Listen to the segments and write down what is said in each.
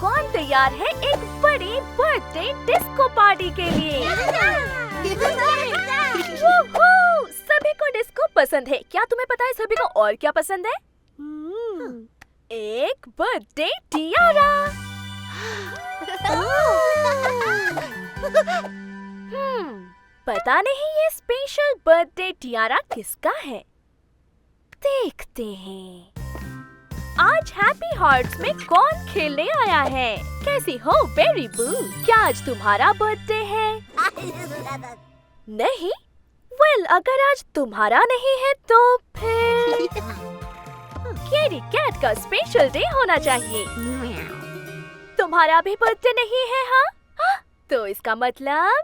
कौन तैयार है एक बड़ी बर्थडे डिस्को पार्टी के लिए? वूहू! सभी को डिस्को पसंद है। क्या तुम्हें पता है सभी को और क्या पसंद है? एक बर्थडे टियारा। पता नहीं ये स्पेशल बर्थडे टियारा किसका है। देखते हैं आज हैप्पी हार्ट्स में कौन खेलने आया है। कैसी हो बेरी बू? क्या आज तुम्हारा बर्थडे है? नहीं? वेल, अगर आज तुम्हारा नहीं है तो फिर कैरी कैट का स्पेशल डे होना चाहिए। तुम्हारा भी बर्थडे नहीं है? हाँ? तो इसका मतलब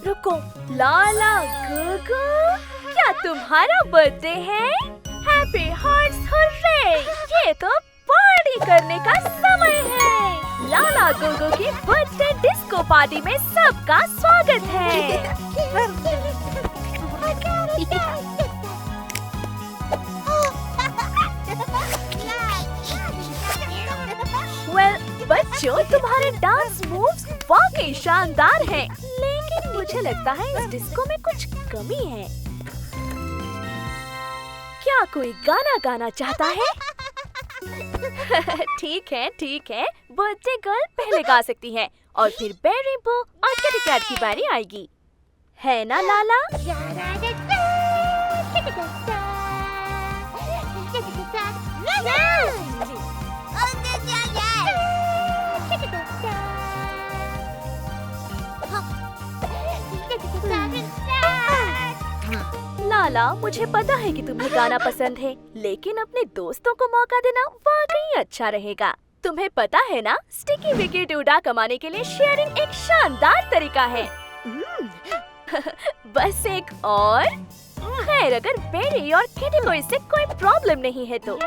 रुको, लाला गुगु, क्या तुम्हारा बर्थडे है? Happy hearts hurray! ये तो पार्टी करने का समय है। लाला गुगु की बर्थडे डिस्को पार्टी में सबका स्वागत है। वेल, बच्चों, तुम्हारे डांस मूव्स वाकई शानदार हैं, लेकिन मुझे लगता है इस डिस्को में कुछ कमी है। क्या कोई गाना गाना चाहता है? ठीक है, बर्थडे गर्ल पहले गा सकती है और फिर बेरी बू और किटी कैट की बारी आएगी, है ना लाला? लाला, मुझे पता है कि तुम्हें गाना पसंद है, लेकिन अपने दोस्तों को मौका देना वाकई अच्छा रहेगा। तुम्हें पता है ना, स्टिकी विकी डूडा कमाने के लिए शेयरिंग एक शानदार तरीका है। बस एक और खैर, अगर बेरी और किटी को इससे कोई प्रॉब्लम नहीं है तो।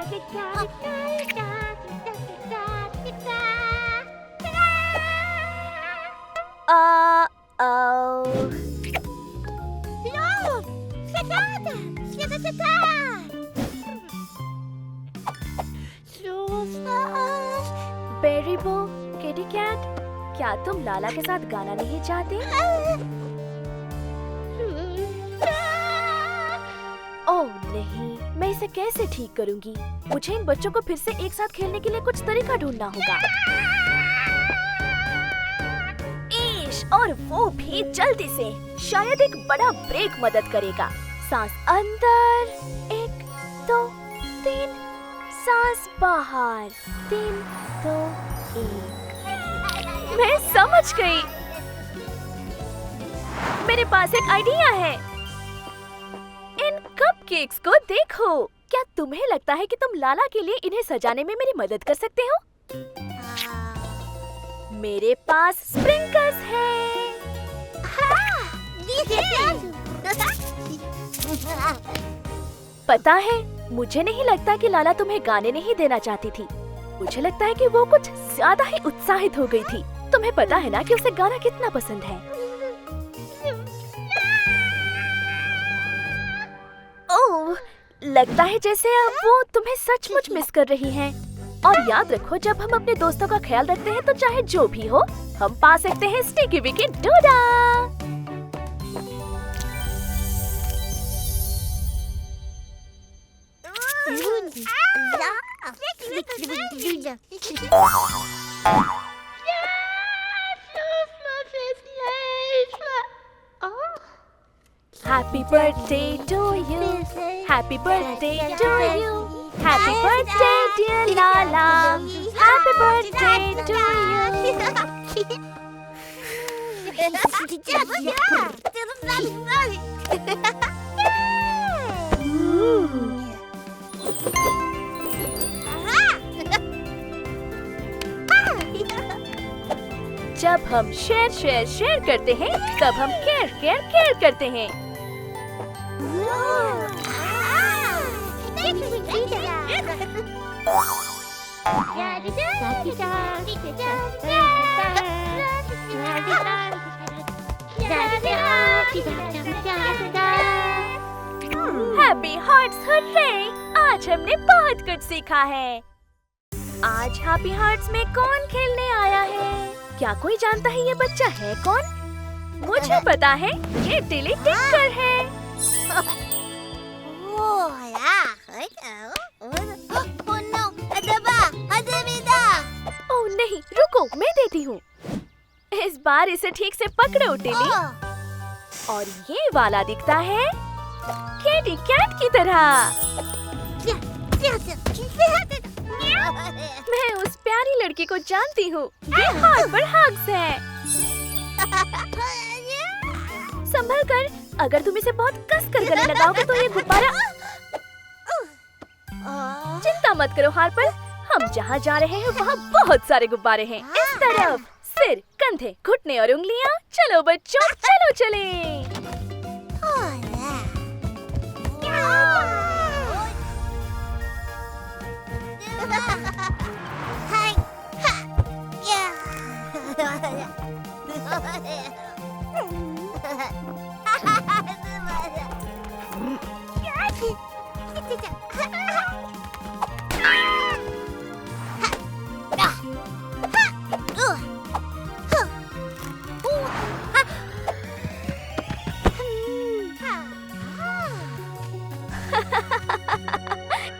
बेरी बू, किटी कैट, क्या तुम लाला के साथ गाना नहीं चाहते? ओह नहीं, मैं इसे कैसे ठीक करूंगी? मुझे इन बच्चों को फिर से एक साथ खेलने के लिए कुछ तरीका ढूंढना होगा। ईश, और वो भी जल्दी से। शायद एक बड़ा ब्रेक मदद करेगा। सांस अंदर, 1 2 3, सांस बाहर, 3 2 1। मैं समझ गई। मेरे पास एक आइडिया है। इन कपकेक्स को देखो। क्या तुम्हें लगता है कि तुम लाला के लिए इन्हें सजाने में मेरी मदद कर सकते हो? मेरे पास स्प्रिंकल्स हैं। पता है, मुझे नहीं लगता कि लाला तुम्हें गाने नहीं देना चाहती थी। मुझे लगता है कि वो कुछ ज्यादा ही उत्साहित हो गई थी। तुम्हें पता है ना कि उसे गाना कितना पसंद है। ओह, लगता है जैसे अब वो तुम्हें सचमुच मिस कर रही हैं। और याद रखो, जब हम अपने दोस्तों का ख्याल रखते हैं तो चाहे जो भी हो, हम पा सकते हैं sticky Vicky DUDA. Happy birthday to you. Happy birthday to you. Happy birthday dear Lala. Happy birthday to you. जब हम शेयर करते हैं, तब हम केयर करते हैं। Happy hearts hurray! आज हमने बहुत कुछ सीखा है। आज हैप्पी हार्ट्स में कौन खेलने आया है? क्या कोई जानता है ये बच्चा है कौन? मुझे पता है, ये टिली टिंकर है। ओह नहीं, रुको, मैं देती हूँ। इस बार इसे ठीक से पकड़ो टिली। और ये वाला दिखता है कैटी कैट की तरह। मैं उस प्यारी लड़की को जानती हूँ। ये हार्पर हग्स है। संभल कर, अगर तुम इसे बहुत कस कर गले लगाओगे तो ये गुब्बारा। चिंता मत करो हार्पर, हम जहाँ जा रहे हैं वहाँ बहुत सारे गुब्बारे हैं। इस तरफ सिर, कंधे, घुटने और उंगलियाँ। चलो बच्चों, चलो चलें।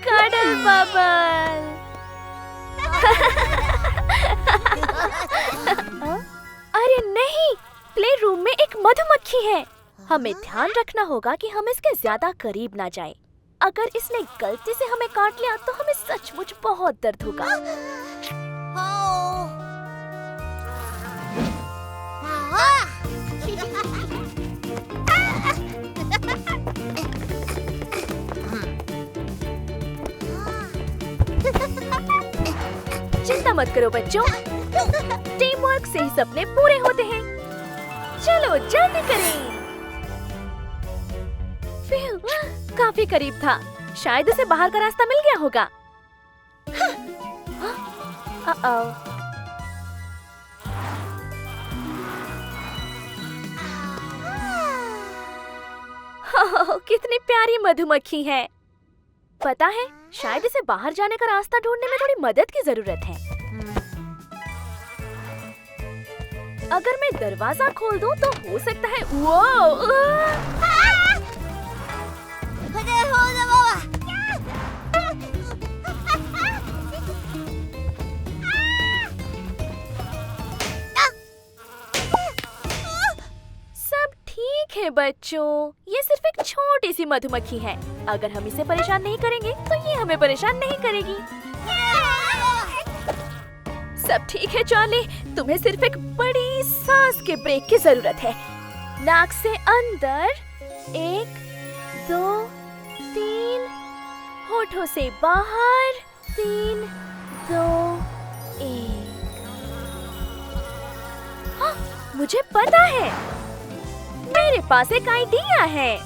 Cuddle bubble. अरे नहीं, प्ले रूम में एक मधुमक्खी है। हमें ध्यान रखना होगा कि हम इसके ज्यादा करीब ना जाएं। अगर इसने गलती से हमें काट लिया तो हमें सचमुच बहुत दर्द होगा। चिंता मत करो बच्चों, टीम वर्क से ही सपने पूरे होते हैं। चलो जल्दी करें। काफी करीब था, शायद उसे बाहर का रास्ता मिल गया होगा। कितनी प्यारी मधुमक्खी है। पता है, शायद इसे बाहर जाने का रास्ता ढूंढने में थोड़ी मदद की जरूरत है। अगर मैं दरवाजा खोल दूं तो हो सकता है सब ठीक है बच्चों, ये सिर्फ एक छोटी सी मधुमक्खी है। अगर हम इसे परेशान नहीं करेंगे तो ये हमें परेशान नहीं करेगी। सब ठीक है चार्ली, तुम्हें सिर्फ एक बड़ी सांस के ब्रेक की जरूरत है। नाक से अंदर 1 2 3, होठों से बाहर 3 2 1। हाँ, मुझे पता है, मेरे पास एक आइडिया है।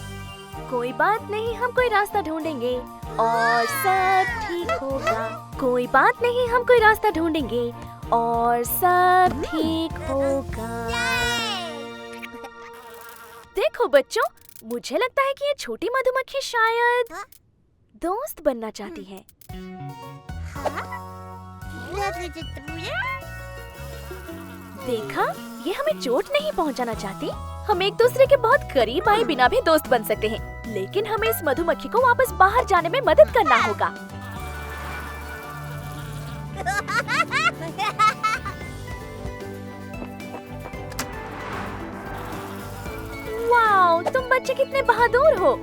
कोई बात नहीं, हम कोई रास्ता ढूंढेंगे और सब ठीक होगा। कोई बात नहीं, हम कोई रास्ता ढूंढेंगे और सब ठीक होगा। देखो बच्चों, मुझे लगता है कि ये छोटी मधुमक्खी शायद दोस्त बनना चाहती है। देखा, ये हमें चोट नहीं पहुंचाना चाहती। हम एक दूसरे के बहुत करीब आए बिना भी दोस्त बन सकते हैं, लेकिन हमें इस मधुमक्खी को वापस बाहर जाने में मदद करना होगा। वाओ, तुम बच्चे कितने बहादुर हो।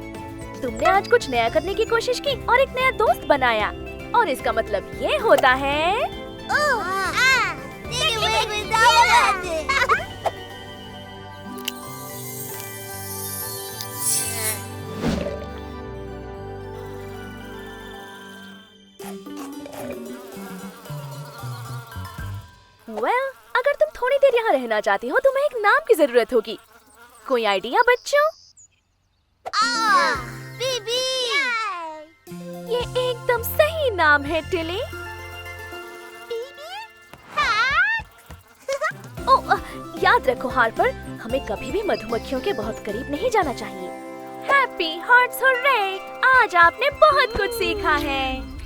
तुमने आज कुछ नया करने की कोशिश की और एक नया दोस्त बनाया, और इसका मतलब ये होता है अगर तुम थोड़ी देर यहाँ रहना चाहती हो, तुम्हें एक नाम की जरूरत होगी। कोई आइडिया बच्चों? बीबी। ये एकदम सही नाम है टिली। याद रखो हार्पर, हमें कभी भी मधुमक्खियों के बहुत करीब नहीं जाना चाहिए। Happy hearts hurray! आज आपने बहुत कुछ सीखा है।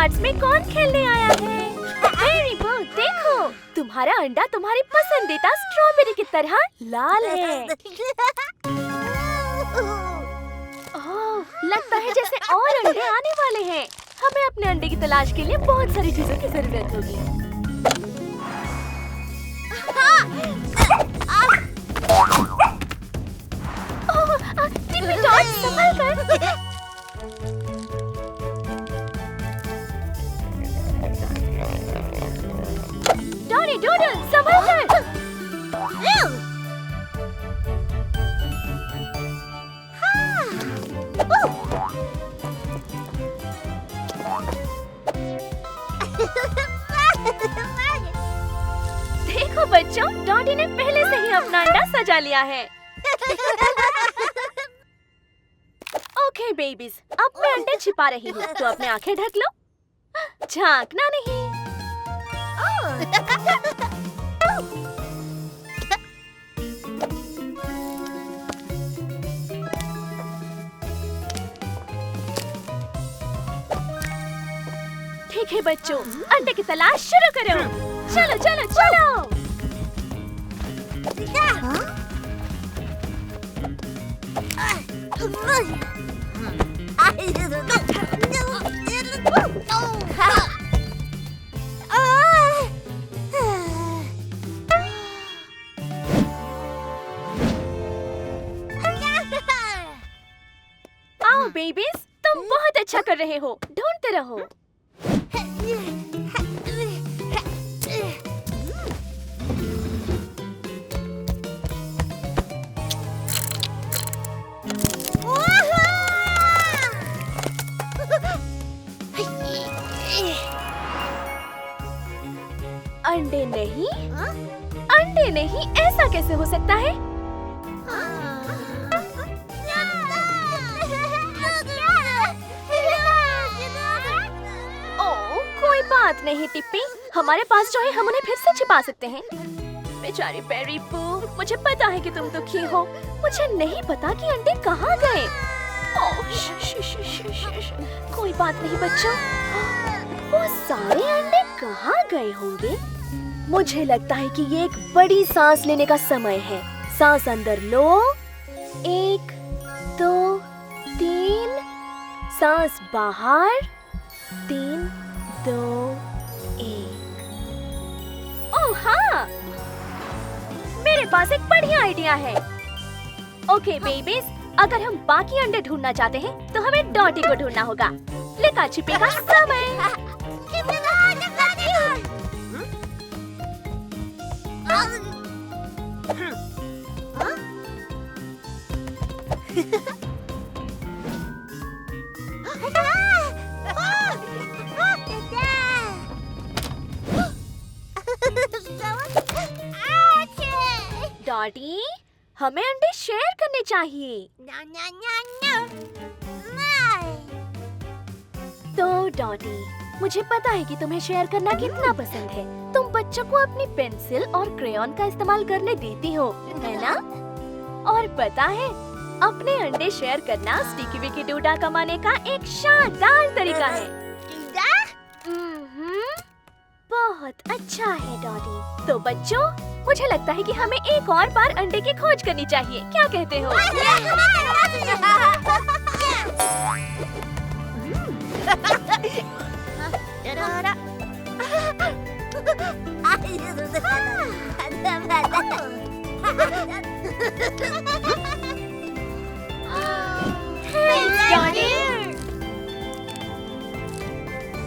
कार्ड्स में कौन खेलने आया है? वेरी गुड, देखो तुम्हारा अंडा तुम्हारी पसंदीदा स्ट्रॉबेरी की तरह लाल है। ओह, लगता है जैसे और अंडे आने वाले हैं। हमें अपने अंडे की तलाश के लिए बहुत सारी चीजों की जरूरत होगी। टिप्पी डॉट, संभल कर। डॉडी डूडल, संभल कर। देखो बच्चों, डॉडी ने पहले से ही अपना अंडा सजा लिया है। ओके बेबीज, अब मैं अंडे छिपा रही हूँ, तो अपने आंखें ढक लो। झांकना नहीं। ठीक है बच्चों, अंडे की तलाश शुरू करो। चलो चलो चलो। आओ बेबीज, तुम बहुत अच्छा कर रहे हो। ढूंढते रहो। अंडे नहीं, अंडे नहीं, ऐसा कैसे हो सकता है? ओह, कोई बात नहीं टिप्पी, हमारे पास जो है हम उन्हें फिर से छिपा सकते हैं। बेचारी पेरी पू, मुझे पता है कि तुम दुखी हो। मुझे नहीं पता कि अंडे कहाँ गए। ओह, कोई बात नहीं बच्चों, वो सारे अंडे कहाँ गए होंगे? मुझे लगता है कि ये एक बड़ी सांस लेने का समय है। सांस अंदर लो, 1 2 3, सांस बाहर, 3 2 1। ओह हाँ, मेरे पास एक बढ़िया आइडिया है। ओके बेबीज, अगर हम बाकी अंडे ढूंढना चाहते हैं तो हमें डॉटी को ढूंढना होगा। लिखा छिपे का समय। डॉटी, हमें अंडे शेयर करने चाहिए। तो डॉटी, मुझे पता है कि तुम्हें शेयर करना कितना पसंद है। तुम बच्चों को अपनी पेंसिल और क्रेयॉन का इस्तेमाल करने देती हो, है ना? और पता है, अपने अंडे शेयर करना स्टिकी विकी डूडा कमाने का एक शानदार तरीका है। बहुत अच्छा है डॉडी। तो बच्चों, मुझे लगता है कि हमें एक और बार अंडे की खोज करनी चाहिए। क्या कहते हो?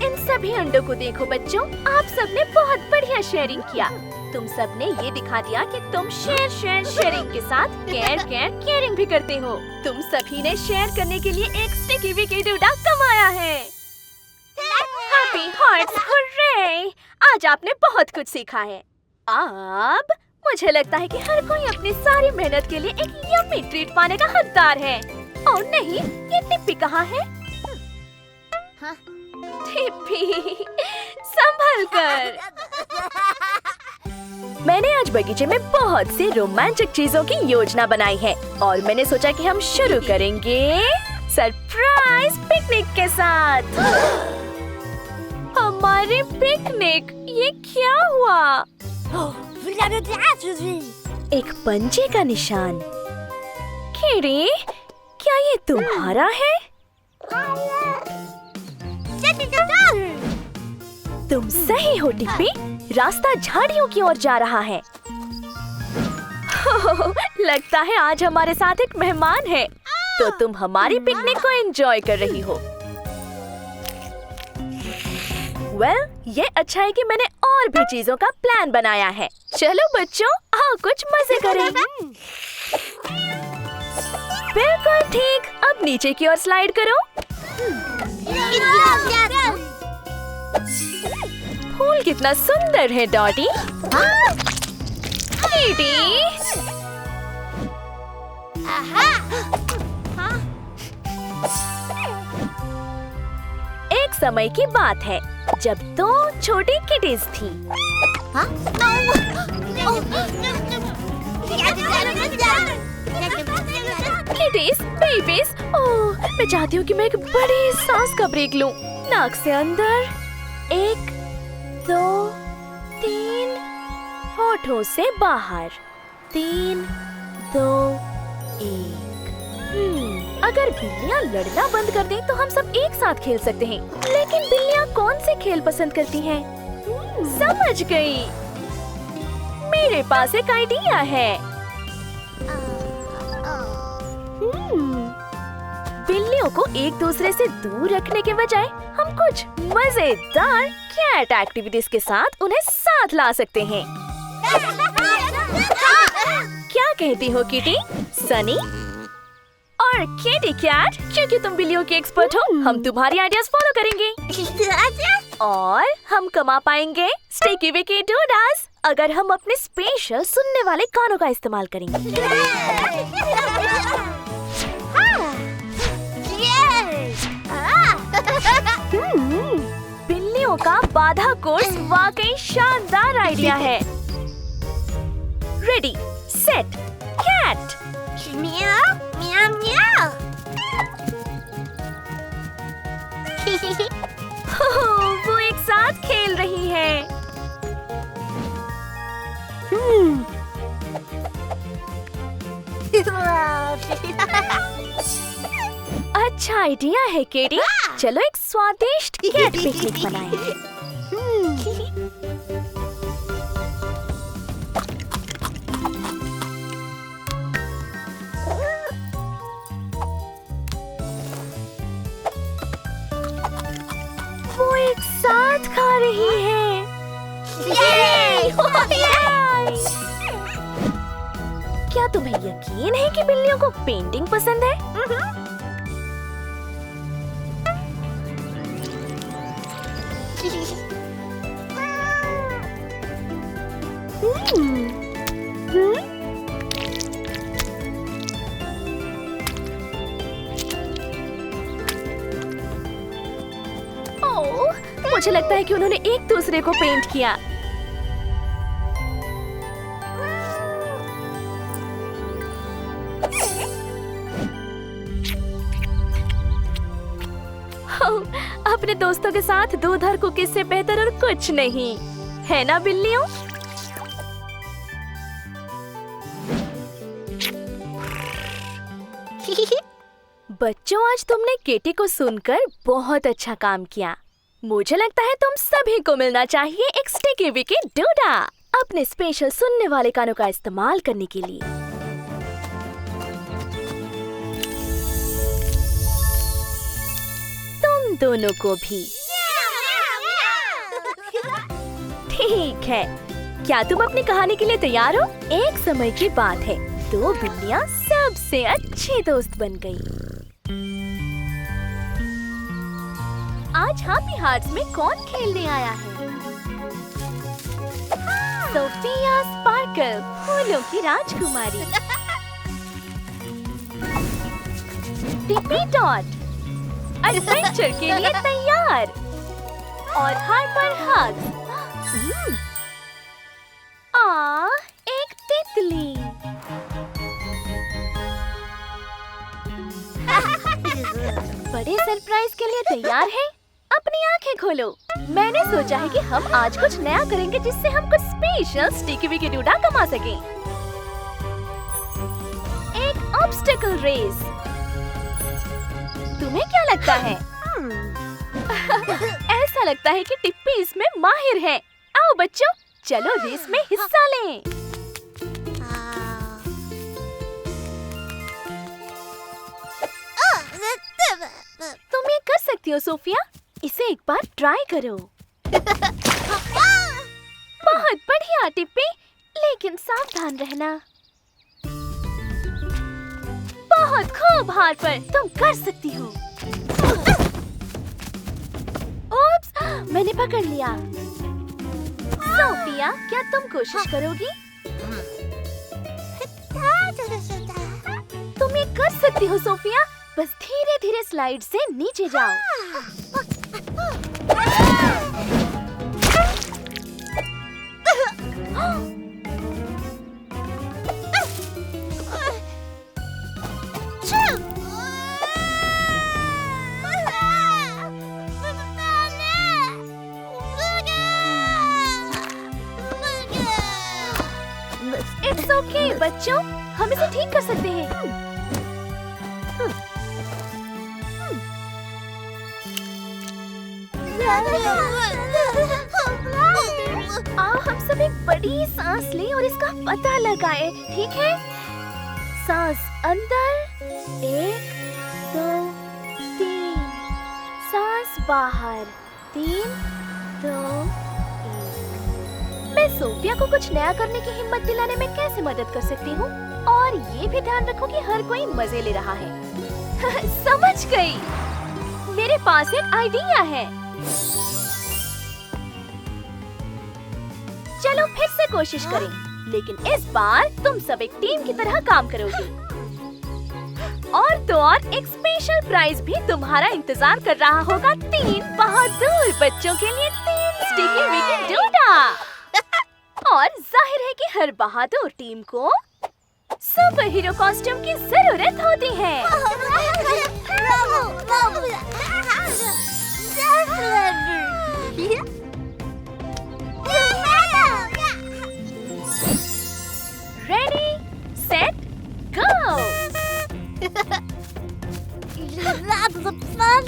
इन सभी अंडों को देखो बच्चों, आप सबने बहुत बढ़िया शेयरिंग किया। तुम सबने ये दिखा दिया कि तुम शेयरिंग के साथ केयरिंग भी करते हो। तुम सभी ने शेयर करने के लिए एक स्टिकी विकी डूडा कमाया है। Happy hearts, hurray! आज आपने बहुत कुछ सीखा है। अब मुझे लगता है कि हर कोई अपनी सारी मेहनत के लिए एक यम्मी ट्रीट पाने का हकदार है। और नहीं, ये टिप्पी कहाँ है? टिप्पी, संभल कर। मैंने आज बगीचे में बहुत सी रोमांचक चीजों की योजना बनाई है और मैंने सोचा कि हम शुरू करेंगे सरप्राइज पिकनिक के साथ। हमारी पिकनिक, ये क्या हुआ? एक पंजे का निशान। किटी, क्या ये तुम्हारा है? तुम सही हो टिप्पी, रास्ता झाड़ियों की ओर जा रहा है। लगता है आज हमारे साथ एक मेहमान है, तो तुम हमारी पिकनिक को एंजॉय कर रही हो। वेल, ये अच्छा है कि मैंने और भी चीजों का प्लान बनाया है। चलो बच्चों, आओ कुछ मजे करें। बिल्कुल ठीक, अब नीचे की ओर स्लाइड करो। फूल कितना सुंदर है डॉटी। किटी, एक समय की बात है जब दो छोटी किटीज थी। किटीज, बेबीज, ओह, मैं चाहती हूँ कि मैं एक बड़ी सांस का ब्रेक लूं। नाक से अंदर, 1 2 3, होठों से बाहर, 3 2 1। अगर बिल्लियाँ लड़ना बंद कर दें तो हम सब एक साथ खेल सकते हैं। लेकिन बिल्लियाँ कौन से खेल पसंद करती हैं? समझ गई, मेरे पास एक आइडिया है। बिल्लियों को एक दूसरे से दूर रखने के बजाय हम कुछ मजेदार कैट एक्टिविटीज के साथ उन्हें साथ ला सकते हैं। क्या कहती हो किटी, सनी? और किटी कैट, क्योंकि तुम बिल्लियों की एक्सपर्ट हो, हम तुम्हारी आइडियाज फॉलो करेंगे और हम कमा पाएंगे स्टिकी विकी डूडास अगर हम अपने स्पेशल सुनने वाले कानों का इस्तेमाल करेंगे। बिल्लियों का बाधा कोर्स वाकई शानदार आइडिया है। Ready, set, cat. वो एक साथ खेल रही है। अच्छा आइडिया है केटी, चलो एक स्वादिष्ट कैट पिकनिक बनाएं। वो एक साथ खा रही है। क्या तुम्हें यकीन है कि बिल्लियों को पेंटिंग पसंद है? ओह, मुझे लगता है कि उन्होंने एक दूसरे को पेंट किया। अपने दोस्तों के साथ दूधर कुकीज से बेहतर और कुछ नहीं है ना बिल्लियों? बच्चों, आज तुमने केटी को सुनकर बहुत अच्छा काम किया। मुझे लगता है तुम सभी को मिलना चाहिए एक स्टिकी विकी डूडा अपने स्पेशल सुनने वाले कानों का इस्तेमाल करने के लिए। तुम दोनों को भी। ठीक है, क्या तुम अपनी कहानी के लिए तैयार हो? एक समय की बात है, दो बिल्लियाँ सबसे अच्छी दोस्त बन गई। आज हैप्पी हार्ट्स में कौन खेलने आया है? सोफिया स्पार्कल, फूलों की राजकुमारी। टिप्पी डॉट, एडवेंचर के लिए तैयार। और हाइपर हग। एक तितली। बड़े सरप्राइज के लिए तैयार है? अपनी आंखें आंखें खोलो। मैंने सोचा है कि हम आज कुछ नया करेंगे जिससे हम कुछ स्पेशल स्टिकी विकी डूडा कमा सकें। एक ऑब्स्टेकल रेस। तुम्हें क्या लगता है? ऐसा लगता है कि टिप्पी इसमें माहिर है। आओ बच्चों, चलो रेस में हिस्सा लें। तुम ये कर सकती हो सोफिया, इसे एक बार ट्राई करो। बहुत बढ़िया टिप्पी, लेकिन सावधान रहना। बहुत खूब हाथ पर, तुम कर सकती हो। ओप्स, मैंने पकड़ लिया। सोफिया, क्या तुम कोशिश करोगी? तुम ये कर सकती हो सोफिया, बस धीरे धीरे स्लाइड से नीचे जाओ। इट्स ओके बच्चों, हम इसे ठीक कर सकते हैं। आओ हम सब एक बड़ी सांस लें और इसका पता लगाएं, ठीक है? सांस अंदर, 1 2 3, सांस बाहर, 3 2 1। मैं सोफिया को कुछ नया करने की हिम्मत दिलाने में कैसे मदद कर सकती हूँ? और ये भी ध्यान रखो कि हर कोई मजे ले रहा है। समझ गई, मेरे पास एक आइडिया है। चलो फिर से कोशिश करें, लेकिन इस बार तुम सब एक टीम की तरह काम करोगे। और तो और एक स्पेशल प्राइज भी तुम्हारा इंतजार कर रहा होगा। 3 बहादुर बच्चों के लिए 3 स्टिकी विकी डूडा। और जाहिर है कि हर बहादुर टीम को सुपर हीरो कॉस्ट्यूम की जरूरत होती है। Ready, set, go! That's the fun!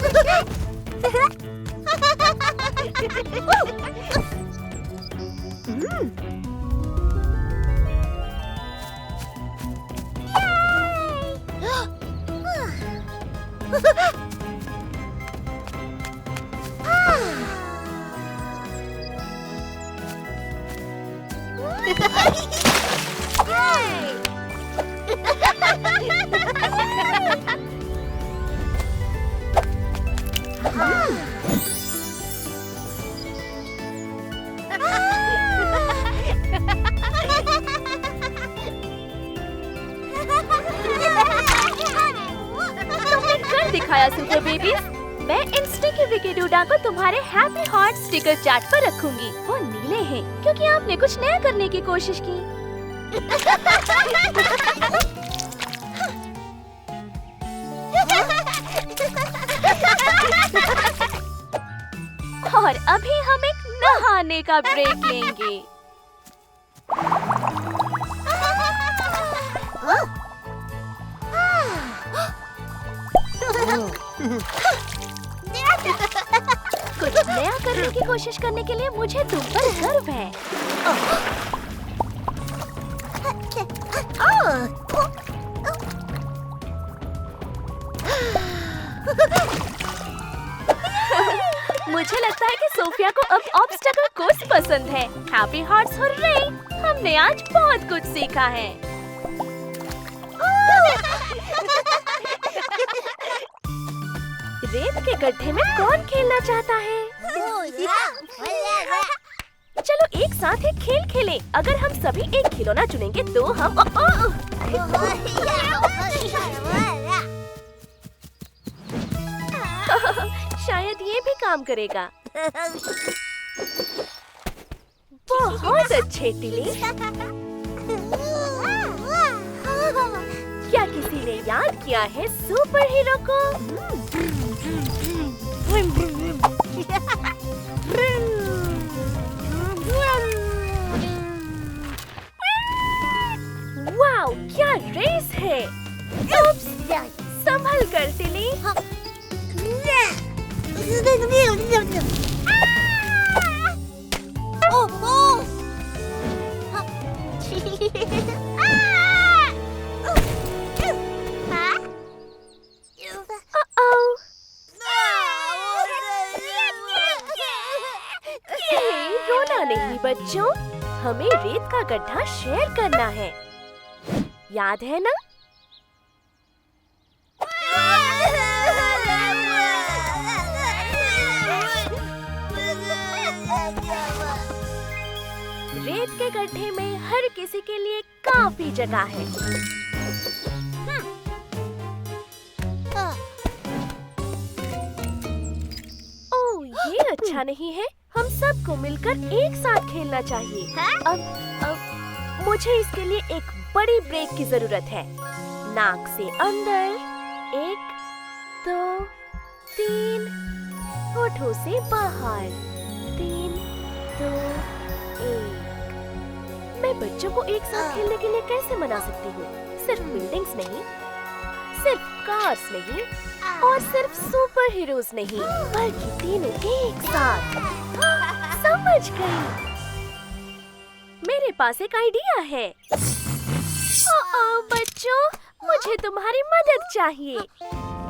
तुमने कर दिखाया सुपर बेबीज। मैं इन स्टिकी विकी डूडा को तुम्हारे हैप्पी हार्ट स्टिकर चार्ट पर रखूंगी। वो नीले हैं क्योंकि आपने कुछ नया करने की कोशिश की। और अभी हम एक नहाने का ब्रेक लेंगे। कुछ नया करने की कोशिश करने के लिए मुझे तुम पर गर्व है। मुझे लगता है कि सोफिया को अब ऑब्स्टेकल कोर्स पसंद है। Happy hearts hurray! हमने आज बहुत कुछ सीखा है। रेत के गड्ढे में कौन खेलना चाहता है? चलो एक साथ एक खेल खेलें। अगर हम सभी एक खिलौना चुनेंगे तो हम शायद ये भी काम करेगा। बहुत अच्छे टिली। क्या किसी ने याद किया है सुपर हीरो को? वाओ, क्या रेस है! उप्स, संभल कर टिली। रोना नहीं बच्चों, हमें रेत का गड्ढा शेयर करना है, याद है ना? रेत के गड्ढे में हर किसी के लिए काफी जगह है। ओह, ये अच्छा नहीं है। हम सबको मिलकर एक साथ खेलना चाहिए। अब मुझे इसके लिए एक बड़ी ब्रेक की जरूरत है। नाक से अंदर 1, 2, 3, होठों से बाहर 3, 2, 1। मैं बच्चों को एक साथ खेलने के लिए कैसे मना सकती हूँ? सिर्फ बिल्डिंग्स नहीं, सिर्फ कार्स नहीं, और सिर्फ सुपर हीरोज नहीं, बल्कि तीनों एक साथ। समझ गई। मेरे पास एक आइडिया है। बच्चों, मुझे तुम्हारी मदद चाहिए।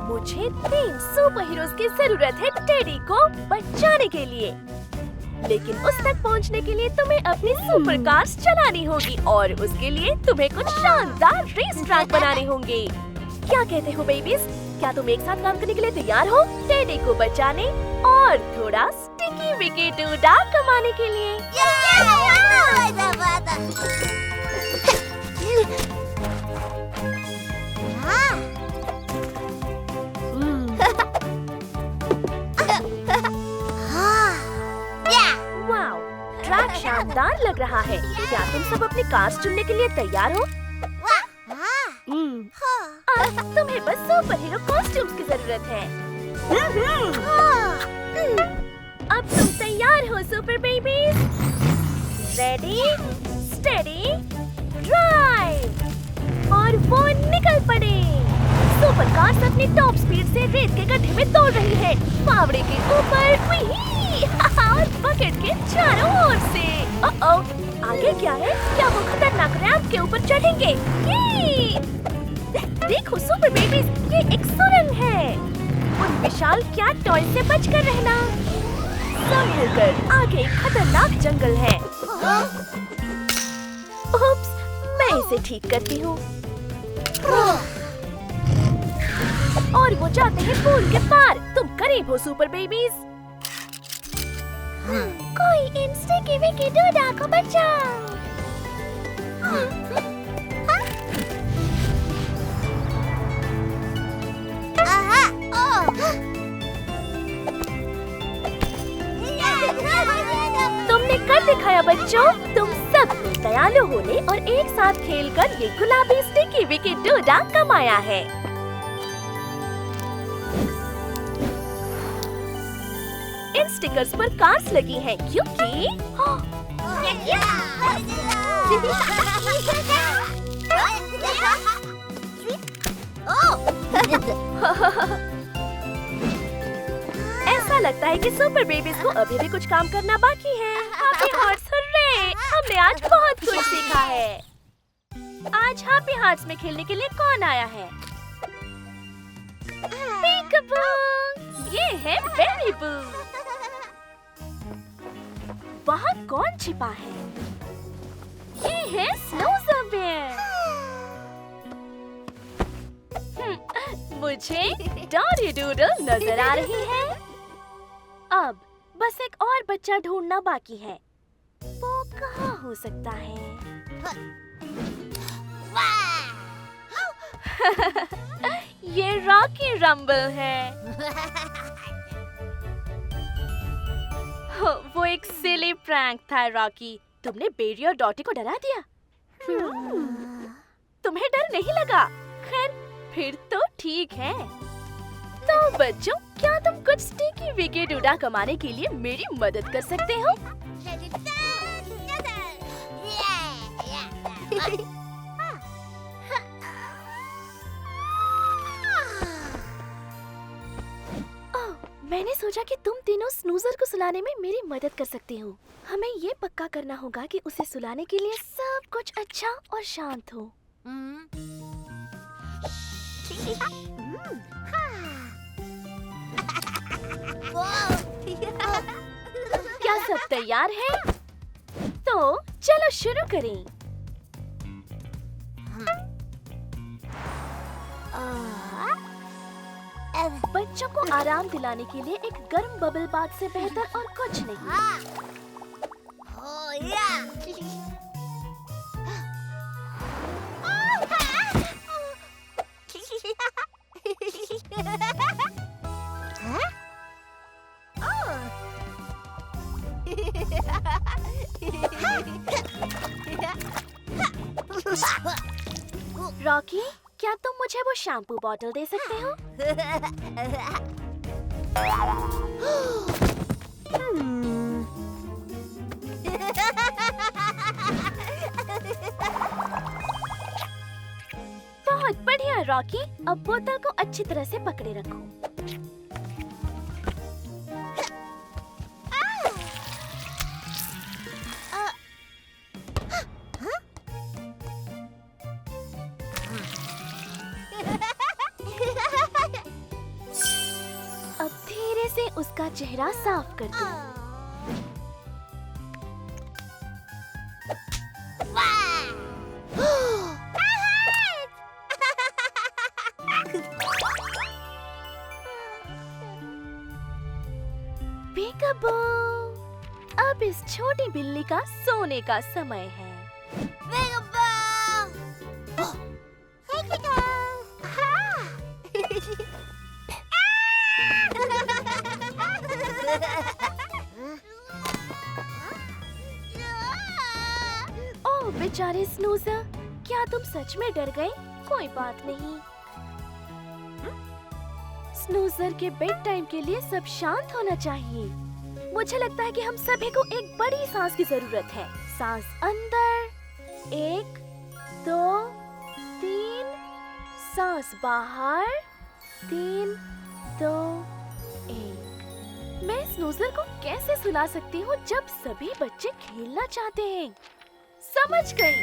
मुझे 3 सुपर हीरोज की जरूरत है टेडी को बचाने के लिए। लेकिन उस तक पहुंचने के लिए तुम्हें अपनी सुपर कार्स चलानी होगी और उसके लिए तुम्हें कुछ शानदार रेस ट्रैक बनाने होंगे। क्या कहते हो बेबीज? क्या तुम एक साथ काम करने के लिए तैयार हो? टेडी को बचाने और थोड़ा स्टिकी विकी डूडा कमाने के लिए। वाओ, ट्रैक शानदार लग रहा है। क्या तुम सब अपनी कार्स चुनने के लिए तैयार हो? तुम्हें बस सुपर हीरो कॉस्ट्यूम्स की जरूरत है। अब तुम तैयार हो super babies? Ready, steady, drive! और वो निकल पड़े। सुपर कार्स अपनी टॉप स्पीड से रेत के गड्ढे में दौड़ रही है, फावड़े के ऊपर और बकेट के चारों ओर से। आगे क्या है? क्या वो खतरनाक रैंप के ऊपर चढ़ेंगे? देखो सुपर बेबीज, ये एक सुरंग है। उन विशाल कैट टॉय से बचकर रहना। संभल कर, आगे खतरनाक जंगल है। उप्स, मैं इसे ठीक करती हूँ। और वो जाते हैं पूल के पार। तुम करीब हो सुपर बेबीज। कोई इन स्टिकी विकी डूडा को बचाओ। तुमने कर दिखाया बच्चों। तुम सब दयालु होने और एक साथ खेलकर ये गुलाबी स्टिकी विकी डूडा कमाया है। इन स्टिकर्स पर कार्स लगी हैं क्योंकि ऐसा लगता है कि सुपर बेबीज को अभी भी कुछ काम करना बाकी है। Happy hearts hurray! हमने आज बहुत कुछ सीखा है। आज हैप्पी हार्ट्स में खेलने के लिए कौन आया है? पीकबू! ये है बेबी बू। वहाँ कौन छिपा है? ये है स्नोज़र बेयर। मुझे डॉरी डूडल नजर आ रही है। अब बस एक और बच्चा ढूंढना बाकी है। वो कहाँ हो सकता है? ये रॉकी रंबल है। वो एक सिली प्रैंक था रॉकी। तुमने बेरी और डॉटी को डरा दिया। तुम्हें डर नहीं लगा? खैर, फिर तो ठीक है। तो बच्चों, क्या तुम कुछ स्टिकी विकी डूडा कमाने के लिए मेरी मदद कर सकते हो? मैंने सोचा कि तुम तीनों स्नूजर को सुलाने में मेरी मदद कर सकते हो। हमें ये पक्का करना होगा कि उसे सुलाने के लिए सब कुछ अच्छा और शांत हो। क्या सब तैयार है? तो चलो शुरू करें। बच्चों को आराम दिलाने के लिए एक गर्म बबल बाथ से बेहतर और कुछ नहीं। रॉकी, क्या तुम मुझे वो शैम्पू बॉटल दे सकते हो? बहुत बढ़िया रॉकी, अब बोतल को अच्छी तरह से पकड़े रखो। अब धीरे से उसका चेहरा साफ कर दो। पीकाबू, अब इस छोटी बिल्ली का सोने का समय है। ओह बेचारे स्नूजर, क्या तुम सच में डर गए? कोई बात नहीं। स्नूजर के बेड टाइम के लिए सब शांत होना चाहिए। मुझे लगता है कि हम सभी को एक बड़ी सांस की जरूरत है। सांस अंदर, 1, 2, 3, सांस बाहर, 3, 2, 1। मैं स्नूजर को कैसे सुला सकती हूँ जब सभी बच्चे खेलना चाहते हैं? समझ गई।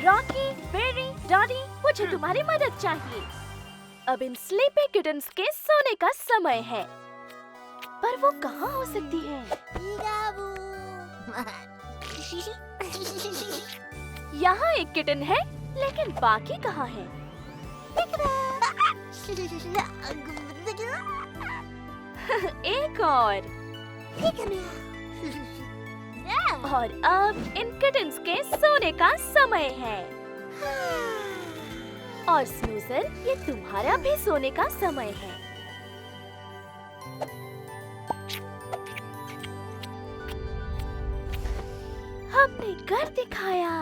रॉकी, बेरी, डॉडी, मुझे तुम्हारी मदद चाहिए। अब इन स्लीपी किटन्स के सोने का समय है। पर वो कहाँ हो सकती है? यहाँ एक किटन है, लेकिन बाकी कहाँ है? एक और अब इन किटन्स के सोने का समय है। और स्नूजर, ये तुम्हारा भी सोने का समय है। हमने कर दिखाया।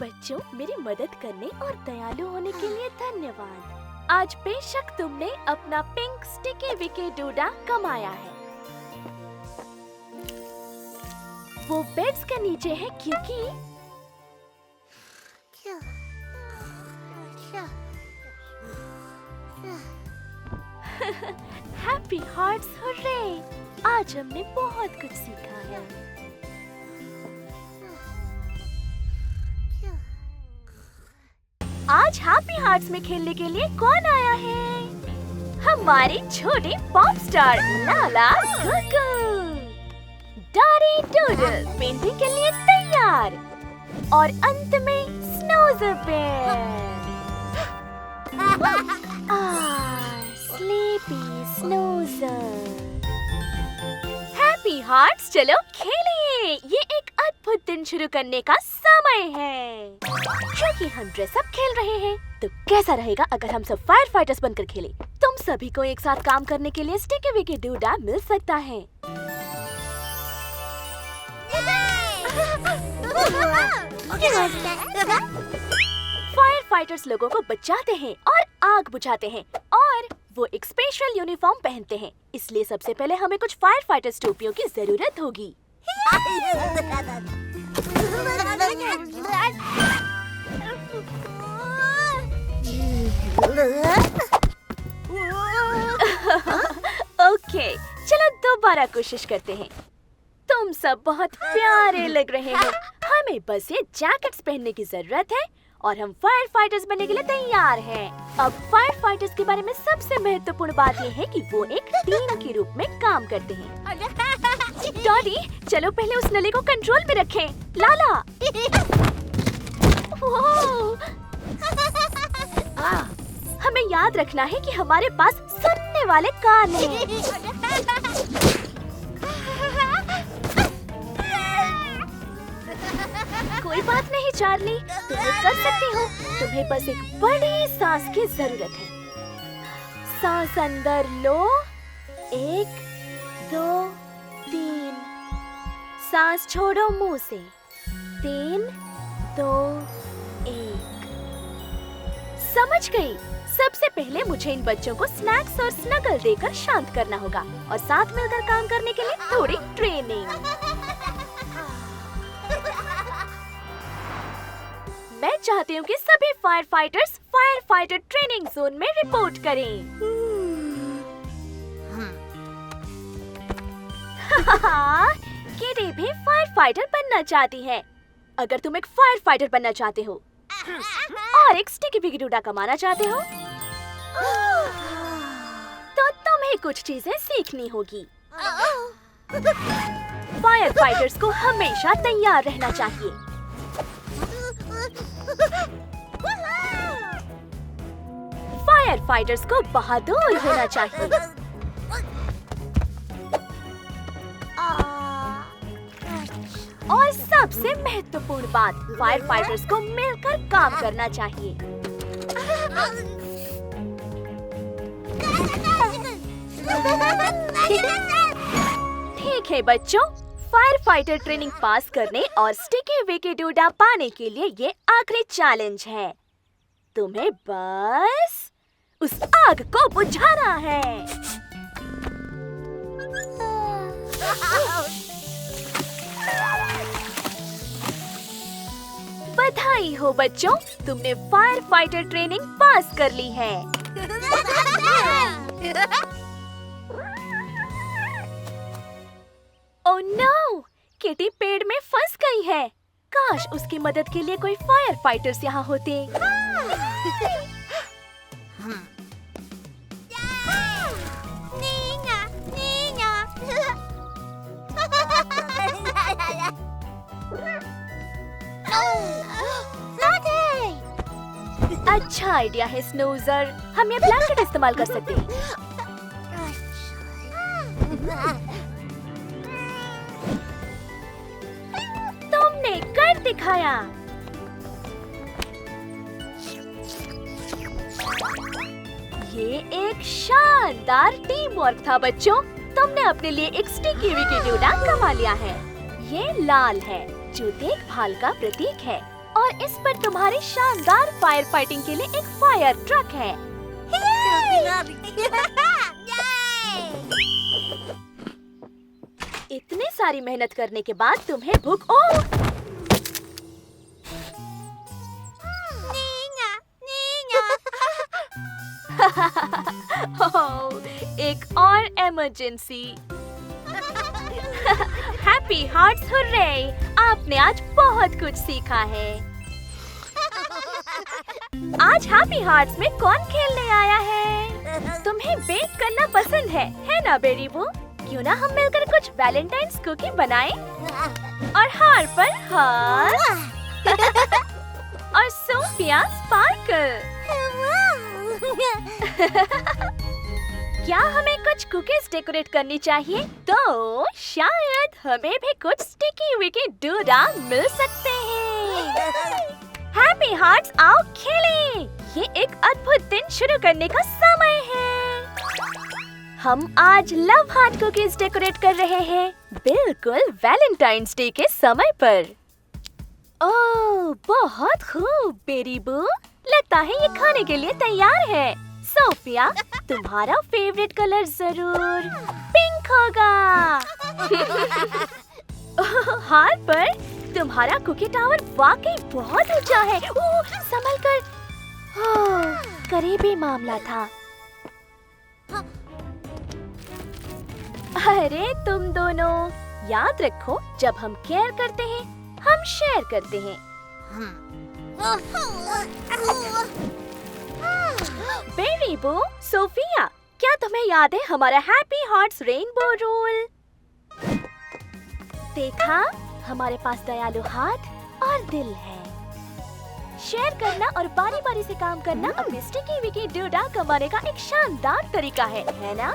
बच्चों, मेरी मदद करने और दयालु होने के लिए धन्यवाद। आज बेशक तुमने अपना पिंक स्टिकी विकी डूडा कमाया है। वो बेड्स के नीचे है क्योंकि हैप्पी हार्ट्स हुर्रे! आज हमने बहुत कुछ सीखा है। आज हैप्पी हार्ट्स में खेलने के लिए कौन आया है? हमारी छोटी पॉप स्टार लाला गुगु। डॉरी डूडल पेंटिंग के लिए तैयार। और अंत में स्नूजर बेयर। स्लीपी स्नूजर। हैप्पी हार्ट्स, चलो खेलें। ये एक अद्भुत दिन शुरू करने का समय है। क्योंकि हम ड्रेस अप खेल रहे हैं, तो कैसा रहेगा अगर हम सब फायर फाइटर्स बनकर खेलें? तुम सभी को एक साथ काम करने के लिए स्टिकी विकी डूडा मिल सकता है। फायर फाइटर्स लोगों को बचाते हैं और आग बुझाते हैं, और वो एक स्पेशल यूनिफॉर्म पहनते हैं, इसलिए सबसे पहले हमें कुछ फायर फाइटर्स टोपियों की जरूरत होगी। ओके, चलो दोबारा कोशिश करते हैं। तुम सब बहुत प्यारे लग रहे हो। हमें बस ये जैकेट्स पहनने की जरूरत है और हम फायर फाइटर्स बनने के लिए तैयार हैं। अब फायर फाइटर्स के बारे में सबसे महत्वपूर्ण बात ये है कि वो एक टीम के रूप में काम करते हैं। डॉडी, चलो पहले उस नली को कंट्रोल में रखें। लाला, हमें याद रखना है कि हमारे पास सुनने वाले कान हैं। कोई बात नहीं चार्ली, तुम ये कर सकती हो। तुम्हें बस एक बड़ी सांस की जरूरत है। सांस अंदर लो, 1 2 3। सांस छोड़ो मुंह से, 3 2 1। समझ गई। सबसे पहले मुझे इन बच्चों को स्नैक्स और स्नगल देकर शांत करना होगा और साथ मिलकर काम करने के लिए थोड़ी ट्रेनिंग। मैं चाहती हूँ कि सभी fire fighters fire fighter training zone में रिपोर्ट करें। किटी भी फायर फाइटर बनना चाहती है। अगर तुम एक फायर फाइटर बनना चाहते हो और एक स्टिकी बिकी डूडा कमाना चाहते हो, तो तुम्हें कुछ चीजें सीखनी होगी। फायर फाइटर्स को हमेशा तैयार रहना चाहिए। फायर फाइटर्स को बहादुर होना चाहिए। और सबसे महत्वपूर्ण बात, फायर फाइटर्स को मिलकर काम करना चाहिए। ठीक है बच्चों, फायर फाइटर ट्रेनिंग पास करने और स्टिकी विकी डूडा पाने के लिए ये आखिरी चैलेंज है। तुम्हें बस उस आग को बुझाना है। बधाई हो बच्चों, तुमने फायर फाइटर ट्रेनिंग पास कर ली है। ओह नो, किटी पेड़ में फंस गई है। काश उसकी मदद के लिए कोई फायर फाइटर्स यहाँ होते। अच्छा आइडिया है स्नूजर, हम ये ब्लैंकेट इस्तेमाल कर सकते हैं। तुमने कर दिखाया। ये एक शानदार टीम वर्क था बच्चों। तुमने अपने लिए एक स्टिकी विकी डूडा कमा लिया है। ये लाल है जो देखभाल का प्रतीक है और इस पर तुम्हारी शानदार फायर फाइटिंग के लिए एक फायर ट्रक है। इतनी सारी मेहनत करने के बाद तुम्हें भूख एक और इमरजेंसी। Happy hearts hurray! आपने आज बहुत कुछ सीखा है। आज हैप्पी हार्ट्स में कौन खेलने आया है? तुम्हें बेक करना पसंद है ना बेरी बू? क्यों ना हम मिलकर कुछ वैलेंटाइन्स कुकी बनाएं? और हार पर हार और सोफिया स्पार्कल। क्या हमें कुछ कुकीज डेकोरेट करनी चाहिए? तो शायद हमें भी कुछ स्टिकी विकी डूडा मिल सकते हैं। हैप्पी हार्ट्स, आओ खेलें। ये एक अद्भुत दिन शुरू करने का समय है। हम आज लव हार्ट कुकीज डेकोरेट कर रहे हैं, बिल्कुल वैलेंटाइन्स डे के समय पर। ओह, बहुत खूब बेरी बू। लगता है ये खाने के लिए तैयार है। सोफिया, तुम्हारा फेवरेट कलर जरूर पिंक होगा। हार्पर, तुम्हारा कुकी टावर वाकई बहुत ऊंचा है। संभल कर। करीबी मामला था। अरे तुम दोनों, याद रखो, जब हम केयर करते हैं हम शेयर करते हैं। बेरी बो, सोफिया, क्या तुम्हें याद है हमारा हैप्पी हार्ट्स रेनबो रूल? देखा, हमारे पास दयालु हाथ और दिल है। शेयर करना और बारी बारी से काम करना अपनी स्टिकी विकी डूडा कमाने का एक शानदार तरीका है ना?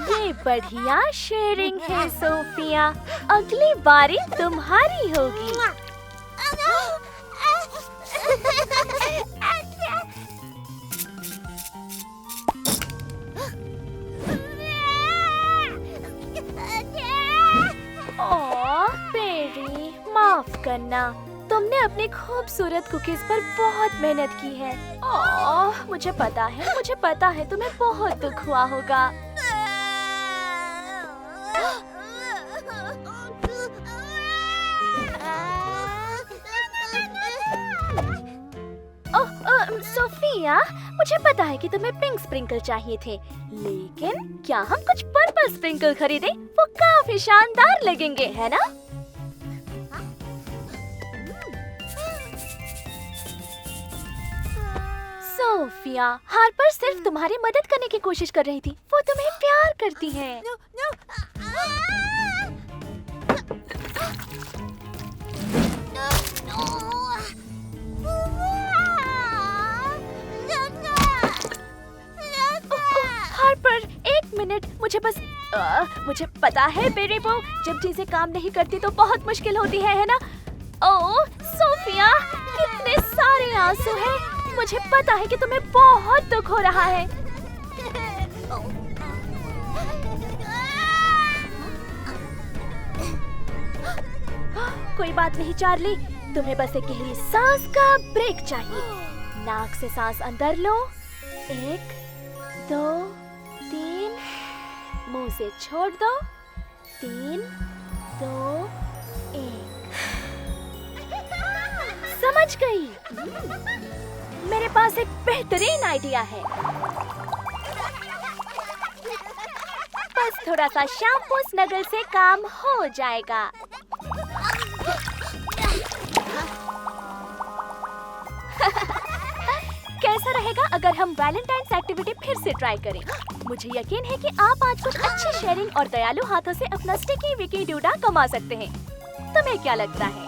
ये बढ़िया शेयरिंग है सोफिया। अगली बारी तुम्हारी होगी। बेरी, माफ करना, तुमने अपनी खूबसूरत कुकीज पर बहुत मेहनत की है। मुझे पता है तुम्हें बहुत दुख हुआ होगा। सोफिया, मुझे पता है कि तुम्हें पिंक स्प्रिंकल चाहिए थे, लेकिन क्या हम कुछ पर्पल स्प्रिंकल खरीदें? वो काफी शानदार लगेंगे, है ना? सोफिया, हार्पर सिर्फ तुम्हारी मदद करने की कोशिश कर रही थी। वो तुम्हें प्यार करती है। हार्पर, एक मिनट, मुझे पता है बेरी बो, जब चीजें काम नहीं करती तो बहुत मुश्किल होती है ना? ओह सोफिया, कितने सारे आंसू हैं। मुझे पता है कि तुम्हें बहुत दुख हो रहा है। कोई बात नहीं चार्ली, तुम्हें बस एक गहरी सांस का ब्रेक चाहिए। नाक से सांस अंदर लो, 1 2 3, मुंह से छोड़ दो, 3 2 1। समझ गई? मेरे पास एक बेहतरीन आइडिया है। बस थोड़ा सा शैम्पू स्नगल से काम हो जाएगा। कैसा रहेगा अगर हम वैलेंटाइन्स एक्टिविटी फिर से ट्राई करें? मुझे यकीन है कि आप आज कुछ अच्छी शेयरिंग और दयालु हाथों से अपना स्टिकी विकी डूडा कमा सकते हैं। तुम्हें क्या लगता है?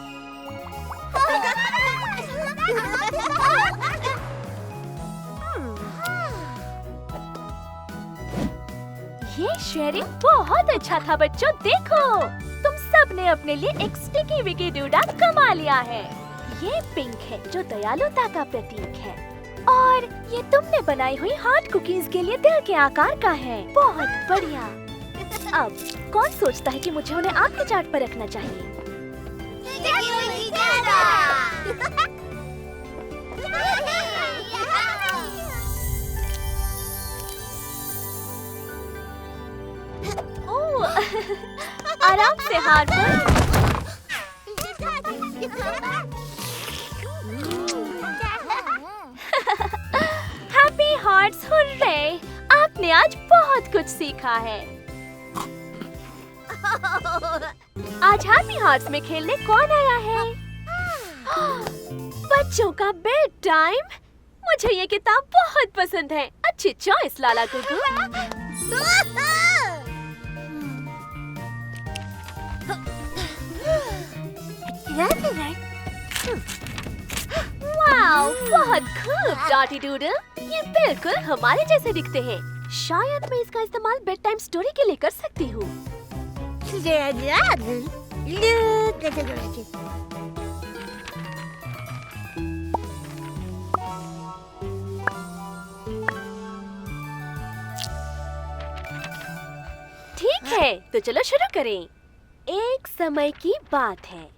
ये शेयरिंग बहुत अच्छा था बच्चों। देखो, तुम सब ने अपने लिए एक स्टिकी विकी डूडा कमा लिया है। ये पिंक है जो दयालुता का प्रतीक है, और ये तुमने बनाई हुई हार्ट कुकीज के लिए दिल के आकार का है। बहुत बढ़िया। अब कौन सोचता है कि मुझे उन्हें आग के चाट पर रखना चाहिए? आराम से हार्पर। Happy hearts, hurray! आपने आज बहुत कुछ सीखा है। आज हैप्पी हार्ट्स में खेलने कौन आया है? बच्चों का बेड टाइम। मुझे ये किताब बहुत पसंद है। अच्छी चॉइस लाला गुगु। वाओ, बहुत खूब डॉटी डूडल। ये बिल्कुल हमारे जैसे दिखते हैं। शायद मैं इसका इस्तेमाल बेड टाइम स्टोरी के लिए कर सकती हूँ। ठीक है, तो चलो शुरू करें। एक समय की बात है।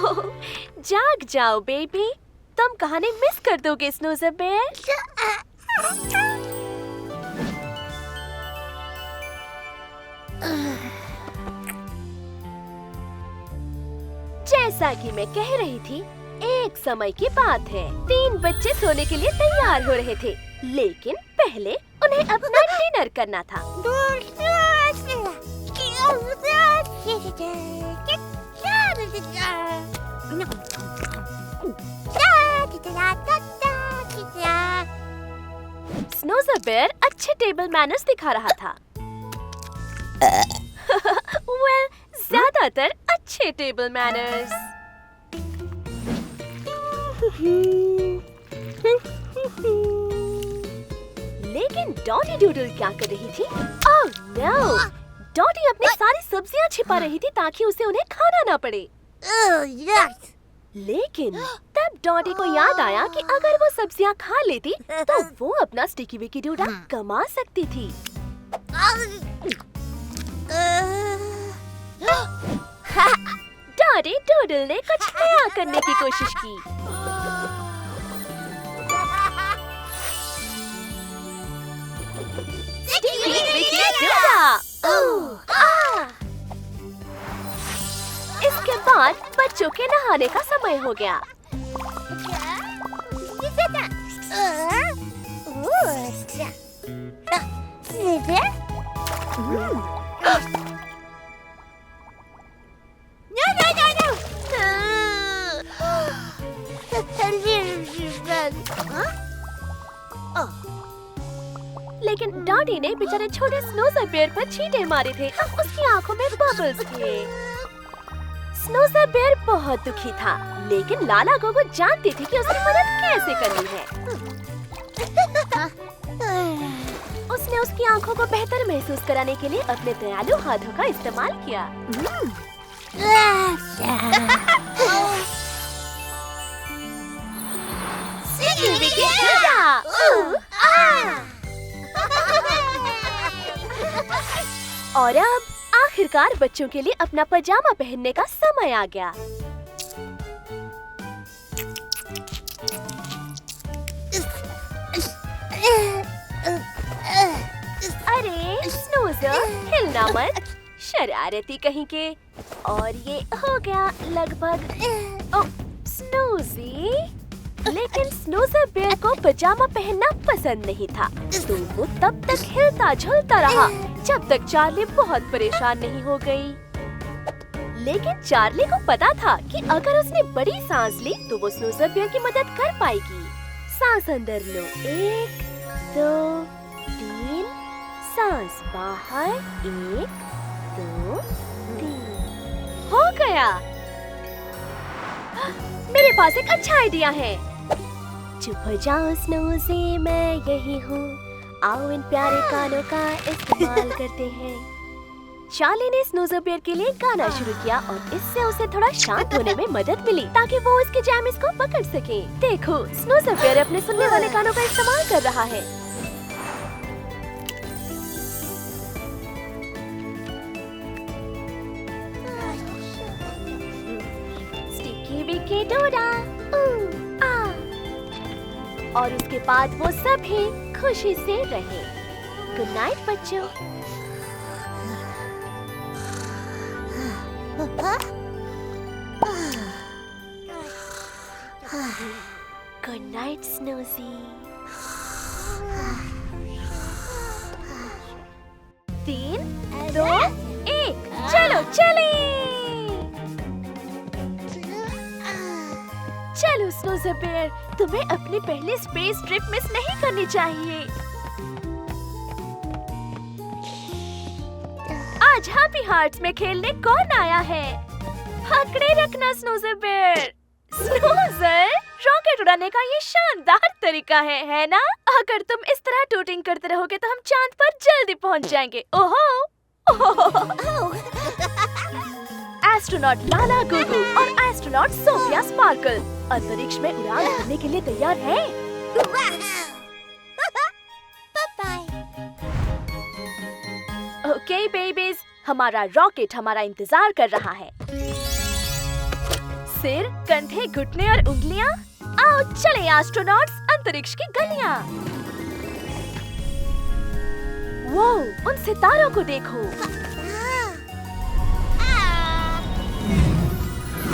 ओह, जाग जाओ बेबी, तुम कहानी मिस कर दोगे स्नूज़र बेयर। जैसा कि मैं कह रही थी, एक समय की बात है। 3 बच्चे सोने के लिए तैयार हो रहे थे, लेकिन पहले उन्हें अपना डिनर करना था। स्नूज़र बेयर अच्छे टेबल मैनर्स दिखा रहा था। वेल, ज्यादातर अच्छे टेबल मैनर्स। लेकिन डॉटी डूडल क्या कर रही थी? Oh no! डॉटी अपनी सारी सब्जियां छिपा रही थी ताकि उसे उन्हें खाना ना पड़े। लेकिन तब डॉटी को याद आया कि अगर वो सब्जियां खा लेती तो वो अपना स्टिकी विकी डूडा कमा सकती थी। डॉटी डूडल ने कुछ नया करने की कोशिश की। Sticky Vicky DUDA. इसके बाद बच्चों के नहाने का समय हो गया। लेकिन डॉटी ने बेचारे छोटे स्नूज़र बेयर पर छींटे मारे थे। अब उसकी आंखों में बबल्स थे। स्नूज़र बेयर बहुत दुखी था, लेकिन लाला गोगो जानती थी कि उसकी मदद कैसे करनी है। उसने उसकी आंखों को बेहतर महसूस कराने के लिए अपने दयालु हाथों का इस्तेमाल किया। और अब आखिरकार बच्चों के लिए अपना पजामा पहनने का समय आ गया। अरे स्नूज़र, हिलना मत, शरारती कहीं के। और ये हो गया लगभग। ओह स्नूज़ी। लेकिन स्नूज़र बेयर को पजामा पहनना पसंद नहीं था, तो वो तब तक हिलता झूलता रहा जब तक चार्ली बहुत परेशान नहीं हो गई। लेकिन चार्ली को पता था कि अगर उसने बड़ी सांस ली तो वो स्नूज़र बेयर की मदद कर पाएगी। सांस अंदर लो, 1 2 3, सांस बाहर, 1 2 3। हो गया। मेरे पास एक अच्छा आइडिया है। चुप हो जाओ स्नूज़ी, मैं यही हूँ। आओ इन प्यारे गानों का इस्तेमाल करते हैं। चार्ली ने स्नूज़र बेयर के लिए गाना शुरू किया और इससे उसे थोड़ा शांत होने में मदद मिली ताकि वो उसके जैमिस को पकड़ सके। देखो, स्नूज़र बेयर अपने सुनने वाले गानों का इस्तेमाल कर रहा है। स्टिकी विकी डूडा। और उसके बाद वो सभी खुशी से रहे। गुड नाइट बच्चों। Good night Snoozy. 3 2 1, चलो चले। चलो स्नूज़र बेयर, तुम्हें अपनी पहली स्पेस ट्रिप मिस नहीं करनी चाहिए। आज हैप्पी हार्ट्स में खेलने कौन आया है? पकड़े रखना स्नूज़र बेयर। स्नूज़र, रॉकेट उड़ाने का ये शानदार तरीका है ना? अगर तुम इस तरह टूटिंग करते रहोगे तो हम चांद पर जल्दी पहुंच जाएंगे। ओहो! एस्ट्रोनॉट लाला गुगु और एस्ट्रोनॉट सोफिया स्पार्कल अंतरिक्ष में उड़ान भरने के लिए तैयार हैं। ओके बेबीज, हमारा रॉकेट हमारा इंतजार कर रहा है। सिर, कंधे, घुटने और उंगलियां। आओ चले एस्ट्रोनॉट्स अंतरिक्ष की गलियां। वो उन सितारों को देखो।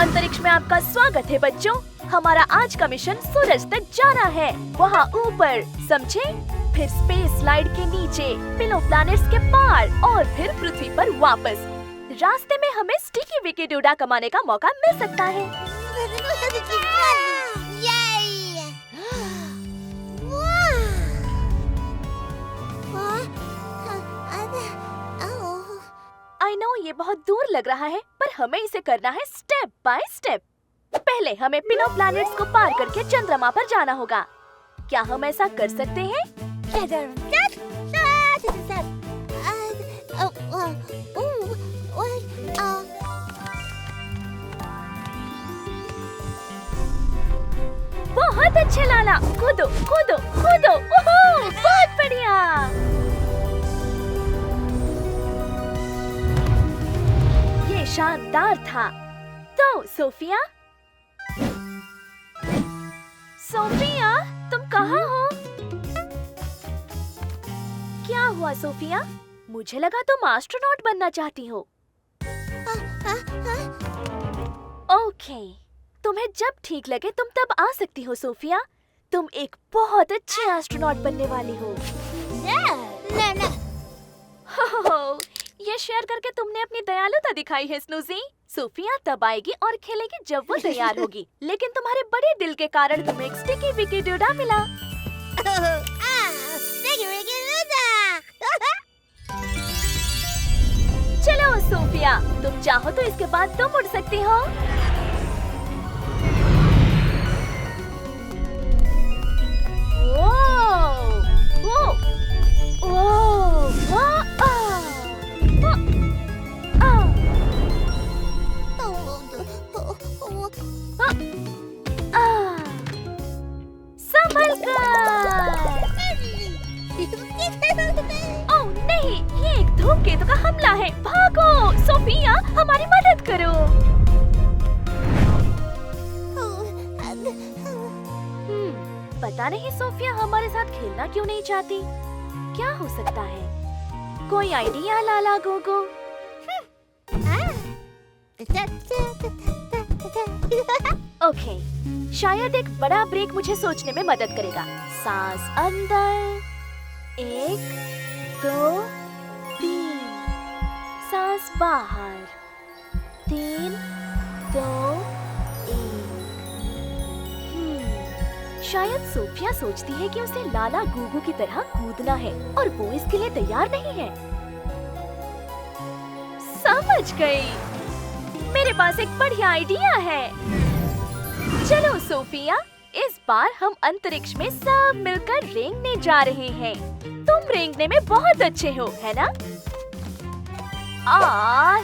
अंतरिक्ष में आपका स्वागत है बच्चों। हमारा आज का मिशन सूरज तक जाना है, वहाँ ऊपर, समझे? फिर स्पेस लाइट के नीचे, पिलो प्लैनेट्स के पार और फिर पृथ्वी पर वापस। रास्ते में हमें स्टिकी विकी डोडा कमाने का मौका मिल सकता है। आई नो ये बहुत दूर लग रहा है, पर हमें इसे करना है स्टेप बाय स्टेप। पहले हमें पिनो प्लैनेट्स को पार करके चंद्रमा पर जाना होगा। क्या हम ऐसा कर सकते हैं? बहुत अच्छे लाला, कूदो कूदो कूदो, ओहो, बहुत बढ़िया। ये शानदार था। तो सोफिया, सोफिया तुम कहाँ हो? क्या हुआ सोफिया? मुझे लगा तुम एस्ट्रोनॉट बनना चाहती हो। ओके, तुम्हें जब ठीक लगे तुम तब आ सकती हो सोफिया। तुम एक बहुत अच्छी एस्ट्रोनॉट बनने वाली हो। हो, ये शेयर करके तुमने अपनी दयालुता दिखाई है स्नूजी। सोफिया तब आएगी और खेलेगी जब वो तैयार होगी। लेकिन तुम्हारे बड़े दिल के कारण तुम्हें एक स्टिकी विकी डोडा मिला। चलो सोफिया, तुम चाहो तो इसके बाद तुम उड़ सकती हो। ओह नहीं, ये एक धूमकेतु का हमला है। भागो सोफिया, हमारी मदद करो। पता नहीं सोफिया हमारे साथ खेलना क्यों नहीं चाहती। क्या हो सकता है? कोई आइडिया लाला गोगो? ओके, शायद एक बड़ा ब्रेक मुझे सोचने में मदद करेगा। सांस अंदर, 1 2 3, सांस बाहर, 3 2 1। शायद सोफिया सोचती है कि उसे लाला गुगु की तरह कूदना है और वो इसके लिए तैयार नहीं है। समझ गई, मेरे पास एक बढ़िया आइडिया है। चलो सोफिया, इस बार हम अंतरिक्ष में सब मिलकर रेंगने जा रहे हैं। तुम रेंगने में बहुत अच्छे हो, है ना?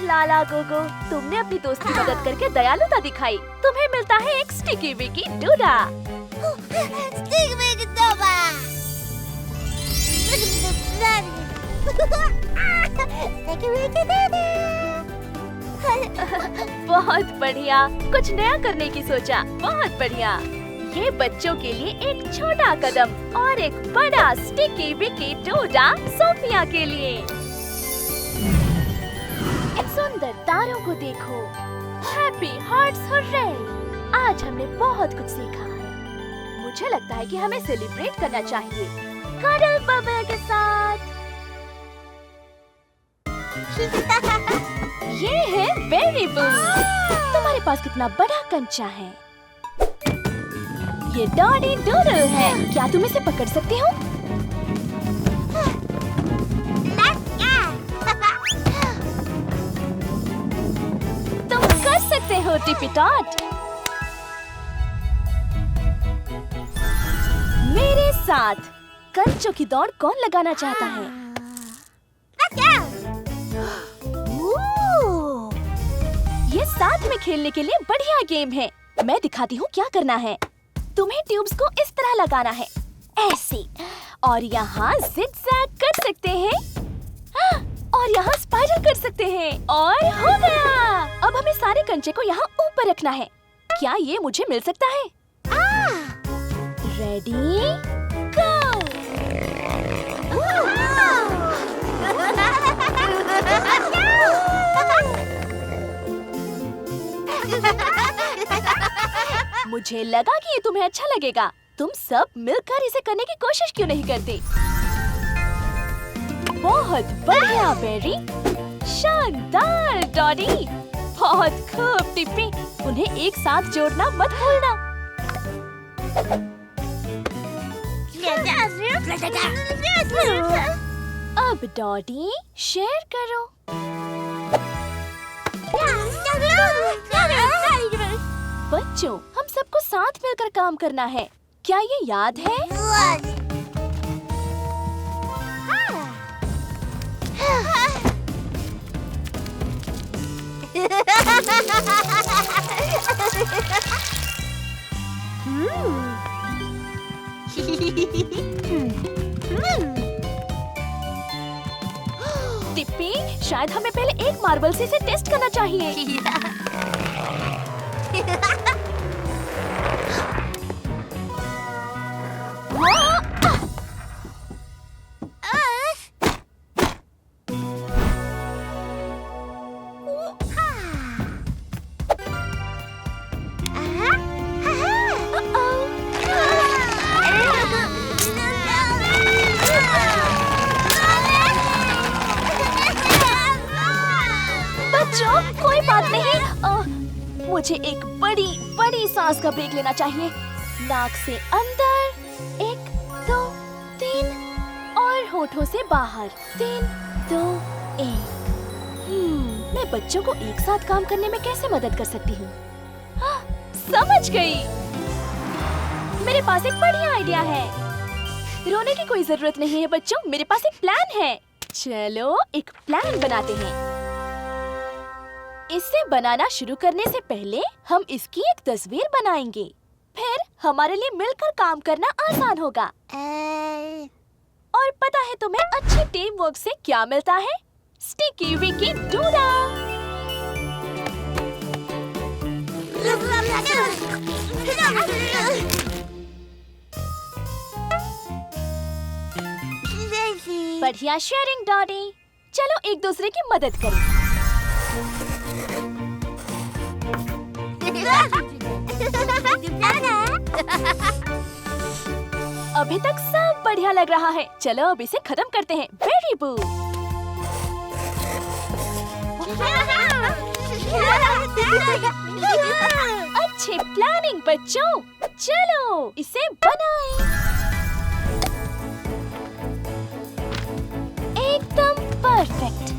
लाला गोगो, तुमने अपनी दोस्त की मदद करके दयालुता दिखाई। तुम्हें मिलता है एक स्टिकी विकी डोडा। बहुत बढ़िया, कुछ नया करने की सोचा। बहुत बढ़िया। ये बच्चों के लिए एक छोटा कदम और एक बड़ा स्टिकी विकी डोडा सोफिया के लिए। इन सुंदर तारों को देखो। Happy hearts hurray! आज हमने बहुत कुछ सीखा है। मुझे लगता है कि हमें सेलिब्रेट करना चाहिए कडल बबल के साथ। ये है बेरी बूम। तुम्हारे पास कितना बड़ा कंचा है। ये डॉडी डूडल है। क्या तुम इसे पकड़ सकती हो? तुम कर सकते हो टिपी टॉट। मेरे साथ कंचों की दौड़ कौन लगाना चाहता है? ये साथ में खेलने के लिए बढ़िया गेम है। मैं दिखाती हूँ क्या करना है। तुम्हें ट्यूब्स को इस तरह लगाना है, ऐसे, और यहाँ जिगजैग कर सकते हैं, और यहाँ स्पाइरल कर सकते हैं, और हो गया। अब हमें सारे कंचे को यहाँ ऊपर रखना है। क्या ये मुझे मिल सकता है? रेडी गो। मुझे लगा कि ये तुम्हें अच्छा लगेगा। तुम सब मिलकर इसे करने की कोशिश क्यों नहीं करते? बहुत बढ़िया बेरी, शानदार डॉडी, बहुत खूब टिप्पी। उन्हें एक साथ जोड़ना मत भूलना। अब डॉडी शेयर करो। बच्चों, हम सबको साथ मिलकर काम करना है। क्या ये याद है? टिप्पी, शायद हमें पहले एक मार्बल से इसे टेस्ट करना चाहिए। बच्चों, कोई बात नहीं। मुझे एक बड़ी सांस का ब्रेक लेना चाहिए। नाक से अंदर 1 2 3 और होठों से बाहर 3 2 1। मैं बच्चों को एक साथ काम करने में कैसे मदद कर सकती हूँ? समझ गई। मेरे पास एक बढ़िया आइडिया है। रोने की कोई जरूरत नहीं है बच्चों, मेरे पास एक प्लान है। चलो एक प्लान बनाते हैं। इसे बनाना शुरू करने से पहले हम इसकी एक तस्वीर बनाएंगे। फिर हमारे लिए मिलकर काम करना आसान होगा। और पता है तुम्हें अच्छी टीम वर्क से क्या मिलता है? Sticky Vicky DUDA. बढ़िया शेयरिंग डॉडी। चलो एक दूसरे की मदद करें। अभी तक सब बढ़िया लग रहा है। चलो अब इसे खत्म करते हैं। वेरी बू। अच्छी प्लानिंग बच्चों। चलो इसे बनाएं। एकदम परफेक्ट।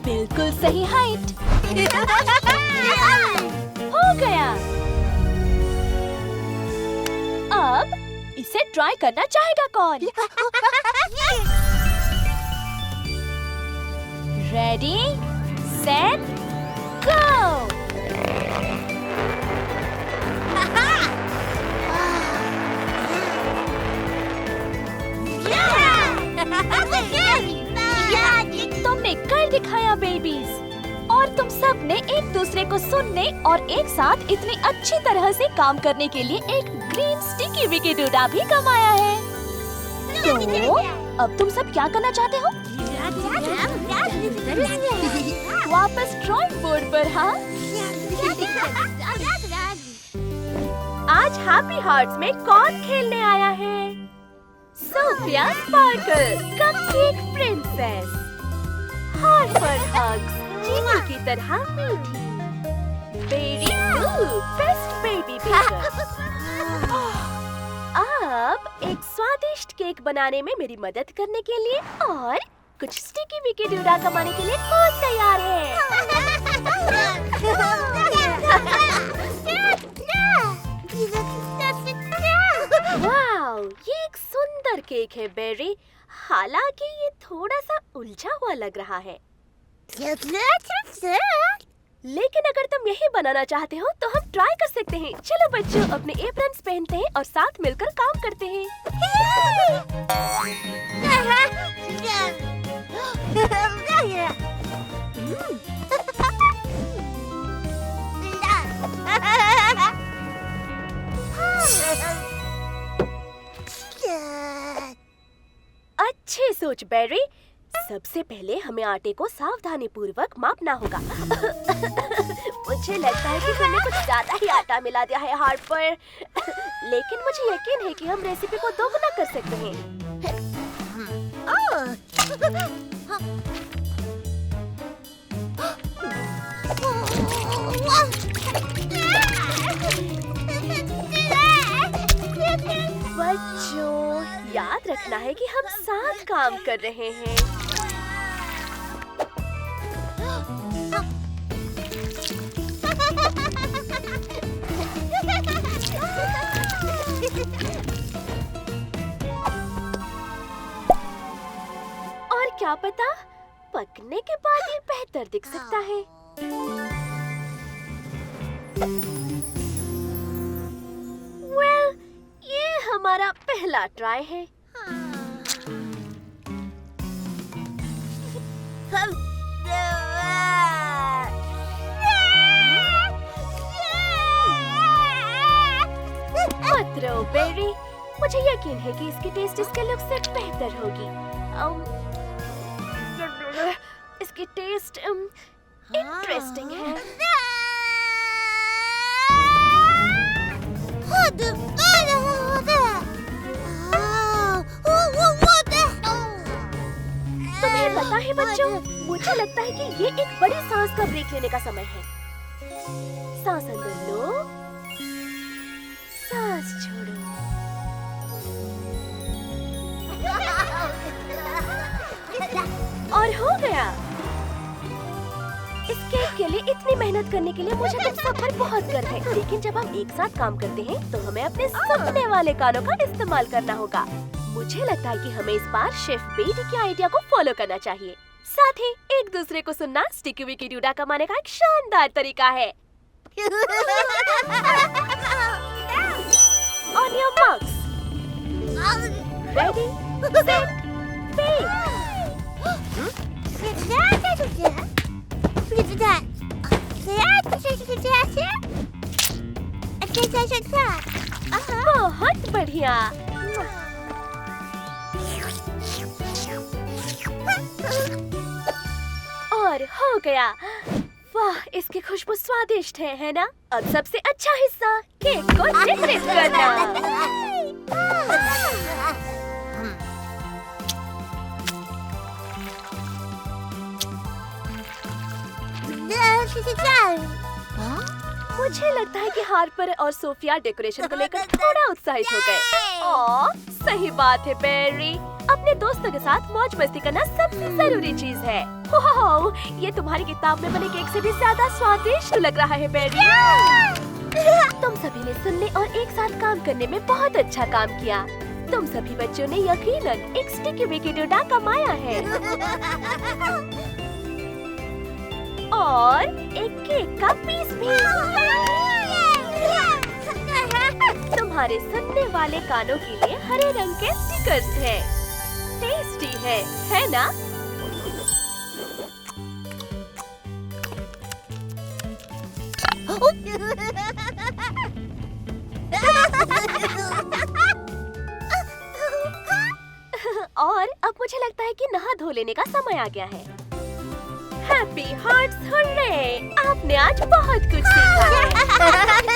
बिल्कुल सही हाइट। हो गया। अब इसे ट्राई करना चाहेगा कौन? Ready set go. तुमने कर दिखाया बेबीज। और तुम सब ने एक दूसरे को सुनने और एक साथ इतनी अच्छी तरह से काम करने के लिए एक ग्रीन स्टिकी विकी डूडा भी कमाया है। तो अब तुम सब क्या करना चाहते हो? वापस ड्राइंग बोर्ड पर। हाँ, आज हैप्पी हार्ट्स में कौन खेलने आया है? Sofia sparkle, cupcake princess. Heart पर हग्स, चीनी की तरह मीठी। Berry blue, best baby baker. अब एक स्वादिष्ट केक बनाने में मेरी मदद करने के लिए और कुछ स्टिकी विकी डूडा कमाने के लिए कौन तैयार है? वाओ, ये एक सुंदर केक है बेरी। हालांकि ये थोड़ा सा उलझा हुआ लग रहा है। लेकिन अगर तुम यही बनाना चाहते हो तो हम ट्राई कर सकते हैं। चलो बच्चों अपने एप्रन्स पहनते हैं और साथ मिलकर काम करते हैं। अच्छी सोच बेरी। सबसे पहले हमें आटे को सावधानी पूर्वक मापना होगा। मुझे लगता है कि हमने कुछ ज्यादा ही आटा मिला दिया है हार्पर। लेकिन मुझे यकीन है कि हम रेसिपी को दोगुना कर सकते हैं। बच्चों, याद रखना है कि हम साथ काम कर रहे हैं। और क्या पता, पकने के बाद ये बेहतर दिख सकता है। ये हमारा पहला ट्राई है। मत रो बेरी, मुझे यकीन है कि इसकी टेस्ट इसके लुक से बेहतर होगी। इसकी टेस्ट इंटरेस्टिंग है। तुम्हें पता है बच्चों, मुझे लगता है कि ये एक बड़ी सांस का ब्रेक लेने का समय है। सांस अंदर लो, सांस छोड़ो। और हो गया। इस केक के लिए इतनी मेहनत करने के लिए मुझे तुम सब पर बहुत गर्व है। लेकिन जब हम एक साथ काम करते हैं तो हमें अपने सुनने वाले कानों का इस्तेमाल करना होगा। मुझे लगता है कि हमें इस बार शेफ बेरी के आइडिया को फॉलो करना चाहिए। साथ ही एक दूसरे को सुनना स्टिकी विकी डूडा कमाने का एक शानदार तरीका है। On your marks. Ready, set, bake. बहुत बढ़िया। और हो गया। वाह, इसकी खुशबू स्वादिष्ट है ना? अब सबसे अच्छा हिस्सा, केक को डेकोरेट करना। मुझे लगता है कि हार्पर और सोफिया डेकोरेशन को लेकर थोड़ा उत्साहित हो गए। सही बात है बेरी, अपने दोस्तों के साथ मौज मस्ती करना सबसे जरूरी चीज है। ये तुम्हारी किताब में बने केक से भी ज्यादा स्वादिष्ट लग रहा है बेरी। तुम सभी ने सुनने और एक साथ काम करने में बहुत अच्छा काम किया। तुम सभी बच्चों ने यकीनन एक स्टिकी विकी डूडा कमाया है और एक केक का पीस भी। तुम्हारे सुनने वाले कानों के लिए हरे रंग के स्टिकर्स हैं। टेस्टी है ना? और अब मुझे लगता है कि नहा धो लेने का समय आ गया है। Happy hearts hurray! आपने आज बहुत कुछ सीखा है।